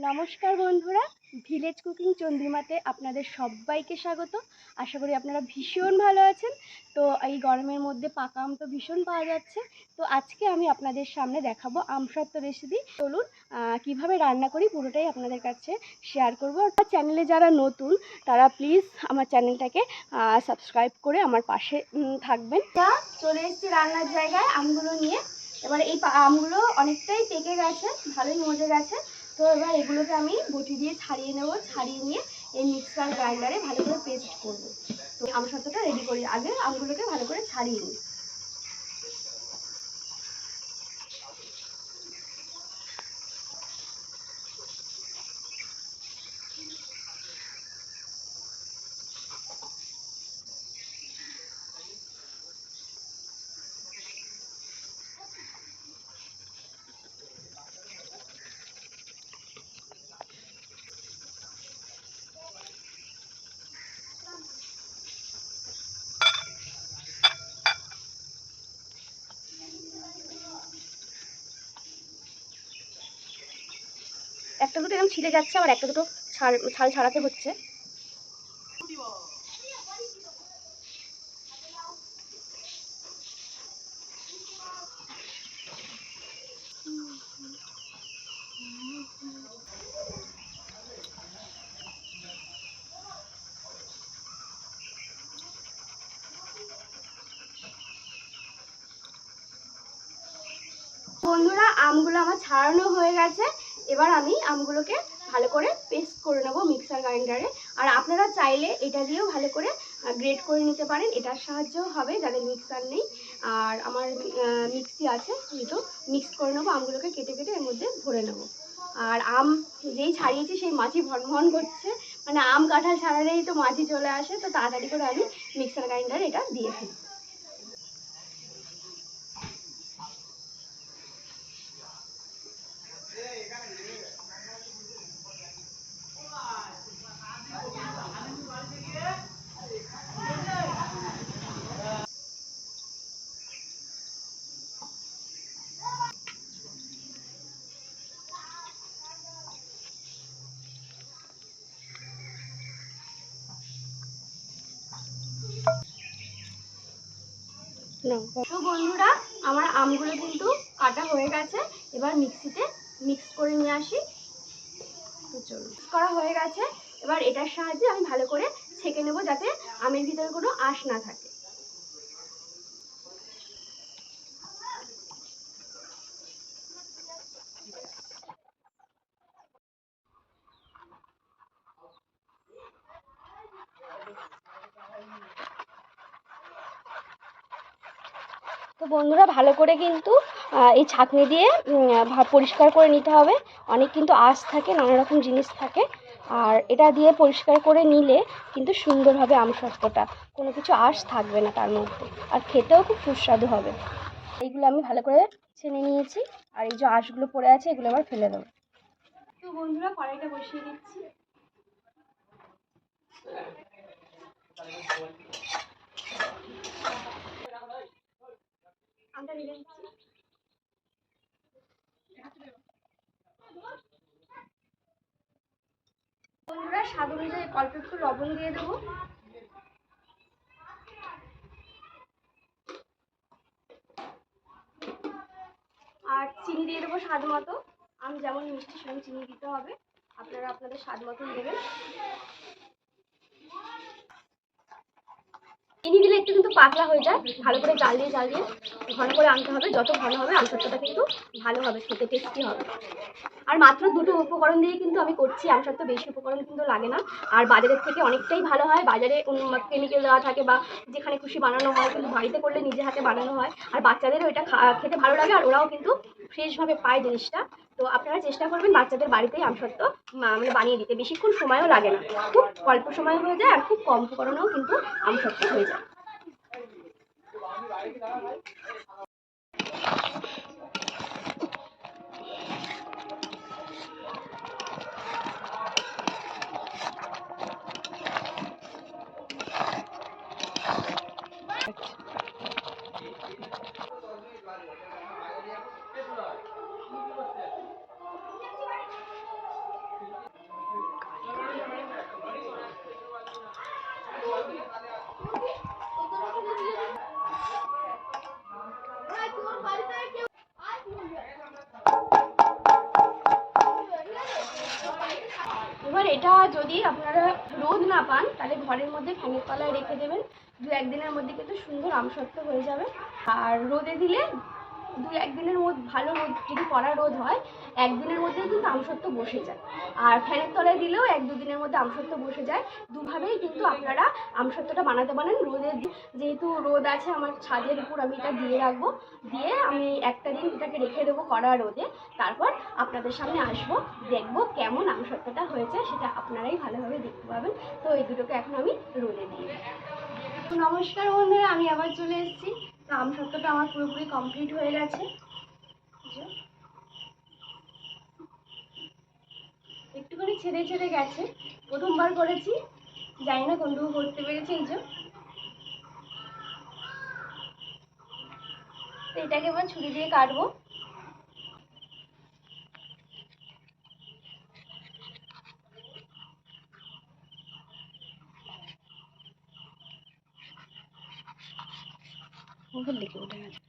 নমস্কার বন্ধুরা, village cooking চন্দ্রিমাতে আপনাদের সবাইকে স্বাগত। আশা করি আপনারা ভীষণ ভালো আছেন। তো এই গরমের মধ্যে পাকা আম তো ভীষণ পাওয়া যাচ্ছে। তো আজকে আমি আপনাদের সামনে দেখাবো আমসত্ত্ব রেসিপি। চলুন কিভাবে রান্না করি পুরোটাই আপনাদের কাছে শেয়ার করব। আর চ্যানেলে যারা নতুন তারা প্লিজ আমার চ্যানেলটাকে সাবস্ক্রাইব করে আমার পাশে থাকবেন। চলে এসেছি রান্নার জায়গায় আমগুলো নিয়ে। এবার এই আমগুলো অনেকটাই পেকে গেছে, ভালোই মজে গেছে। তো এবার এগুলোকে আমি বটি দিয়ে ছাড়িয়ে নেব, ছাড়িয়ে নিয়ে এই মিক্সার গ্রাইন্ডারে ভালো করে পেস্ট করব। তো আমসত্ত্বটা রেডি করি, আগে আমগুলোকে ভালো করে ছাড়িয়ে নিই। একটা দুটো এরকম ছিঁড়ে যাচ্ছে, আবার একটা দুটো ছাল ছাড়াতে হচ্ছে। বন্ধুরা, আমগুলো আমার ছাড়ানো হয়ে গেছে। এবার আমি আমগুলোকে ভালো করে পেস্ট করে নেবো মিক্সার গ্রাইন্ডারে। আর আপনারা চাইলে এটা দিয়েও ভালো করে গ্রেট করে নিতে পারেন, এটার সাহায্যও হবে যাদের মিক্সার নেই। আর আমার মিক্সি আছে, তো মিক্স করে নেবো, আমগুলোকে কেটে কেটে এর মধ্যে ভরে নেবো। আর আম যেই ছাড়িয়েছি সেই মাছি ভন করছে, মানে আম কাঁঠাল ছাড়ালেই তো মাছি চলে আসে। তো তাড়াতাড়ি করে আমি মিক্সার গ্রাইন্ডারে এটা দিয়ে ফেলি। তো বন্ধুরা, আমার আমগুলো কিন্তু কাটা হয়ে গেছে। এবার মিক্সিতে মিক্স করে নিয়ে আসি। তো চলুন, মিক্স করা হয়ে গেছে। এবার এটার সাহায্যে আমি ভালো করে ছেঁকে নেব, যাতে আমের ভিতরে কোনো আঁশ না থাকে। তো বন্ধুরা, ভালো করে কিন্তু এই ছাঁকনি দিয়ে পরিষ্কার করে নিতে হবে। অনেক কিন্তু আঁশ থাকে, নানা রকম জিনিস থাকে। আর এটা দিয়ে পরিষ্কার করে নিলে কিন্তু সুন্দর হবে আমসত্ত্বটা, কোনো কিছু আঁশ থাকবে না তার মধ্যে, আর খেতেও খুব সুস্বাদু হবে। এইগুলো আমি ভালো করে ছেনে নিয়েছি, আর এই যে আঁশগুলো পড়ে আছে এগুলো আবার ফেলে দেবো। তো বন্ধুরা, কড়াইটা বসিয়ে দিচ্ছি। আমটা ঢেলে দিচ্ছি। বন্ধুরা, স্বাদ অনুযায়ী অল্প একটু লবণ দিয়ে দেবো। আর চিনি দিয়ে দেবো স্বাদ মতো। আমি যেমন মিষ্টি সেরকম চিনি দিতে হবে, আপনারা আপনাদের স্বাদ মতন দেবেন। চিনি দিলে একটু কিন্তু পাতলা হয়ে যায়, ভালো করে জাল দিয়ে ঘন করে আনতে হবে। যত ঘন হবে আমসত্ত্বটা কিন্তু ভালো হবে, খেতে টেস্টি হবে। আর মাত্র দুটো উপকরণ দিয়ে কিন্তু আমি করছি আমসত্ত্ব, বেশি উপকরণ কিন্তু লাগে না। আর বাজারের থেকে অনেকটাই ভালো হয়। বাজারে কেমিক্যাল দেওয়া থাকে বা যেখানে খুশি বানানো হয়, কিন্তু বাড়িতে করলে নিজে হাতে বানানো হয়। আর বাচ্চাদেরও এটা খেতে ভালো লাগে, আর ওরাও কিন্তু ফ্রেশভাবে পায় জিনিসটা। তো আপনারা চেষ্টা করবেন বাচ্চাদের বাড়িতেই আমসত্ত্ব মানে বানিয়ে দিতে। বেশিক্ষণ সময়ও লাগে না, খুব অল্প সময় হয়ে যায়, আর খুব কম উপকরণেও কিন্তু আমসত্ত্ব হয়ে যায়। এবার এটা যদি আপনারা রোদ না পান তাহলে ঘরের মধ্যে ফ্যানের তলায় রেখে দেবেন, 2-1 দিনের মধ্যে কিন্তু সুন্দর আমসত্ত্ব হয়ে যাবে। আর রোদে দিলে 2-1 দিনের মধ্যে, ভালো রোদ যদি কড়া রোদ হয় 1 দিনের মধ্যেই কিন্তু আমসত্ত্ব বসে যায়। আর ফ্যানের তলায় দিলেও 1-2 দিনের মধ্যে আমসত্ত্ব বসে যায়। দুভাবেই কিন্তু আপনারা আমসত্ত্বটা বানাতে পারেন। রোদে যেহেতু রোদ আছে আমার ছাদের উপর, আমি এটা দিয়ে রাখবো, দিয়ে আমি একটা দিন এটাকে রেখে দেবো কড়া রোদে, তারপর আপনাদের সামনে আসবো, দেখবো কেমন আমসত্ত্বটা হয়েছে, সেটা আপনারাই ভালোভাবে দেখতে পাবেন। তো এই দুটোকে এখন আমি রোদে দিয়ে দিই। নমস্কার বন্ধুরা, আমি আবার চলে এসেছি। তো আমসত্ত্বটা আমার পুরোপুরি কমপ্লিট হয়ে গেছে। একটুখানি ছেড়ে ছেড়ে গেছে, প্রথমবার করেছি, জানি না কোনটুকু করতে পেরেছি। এই যে এটাকে এবার ছুরি দিয়ে কাটবো। উপর দিকে উঠে গেছে।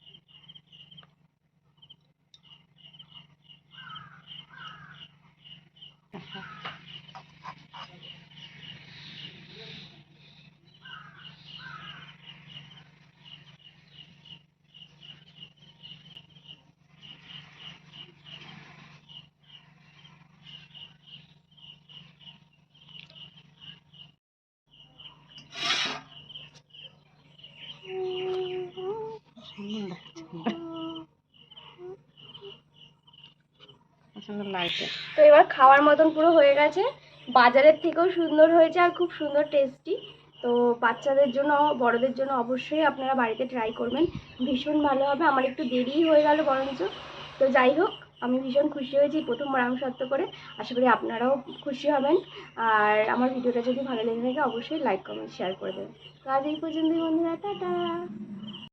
তো এবার খাওয়ার মতন পুরো হয়ে গেছে, বাজারের থেকেও সুন্দর হয়েছে আর খুব সুন্দর টেস্টি। তো বাচ্চাদের জন্য, বড়দের জন্য অবশ্যই আপনারা বাড়িতে ট্রাই করবেন, ভীষণ ভালো হবে। আমার একটু দেরিই হয়ে গেল বরঞ্চ। তো যাই হোক, আমি ভীষণ খুশি হয়েছি প্রথমবার আমসত্ত্ব করে। আশা করি আপনারাও খুশি হবেন। আর আমার ভিডিওটা যদি ভালো লেগে থাকে অবশ্যই লাইক কমেন্ট শেয়ার করে দেবেন। তো আজ এই পর্যন্তই বন্ধুরা, টাটা।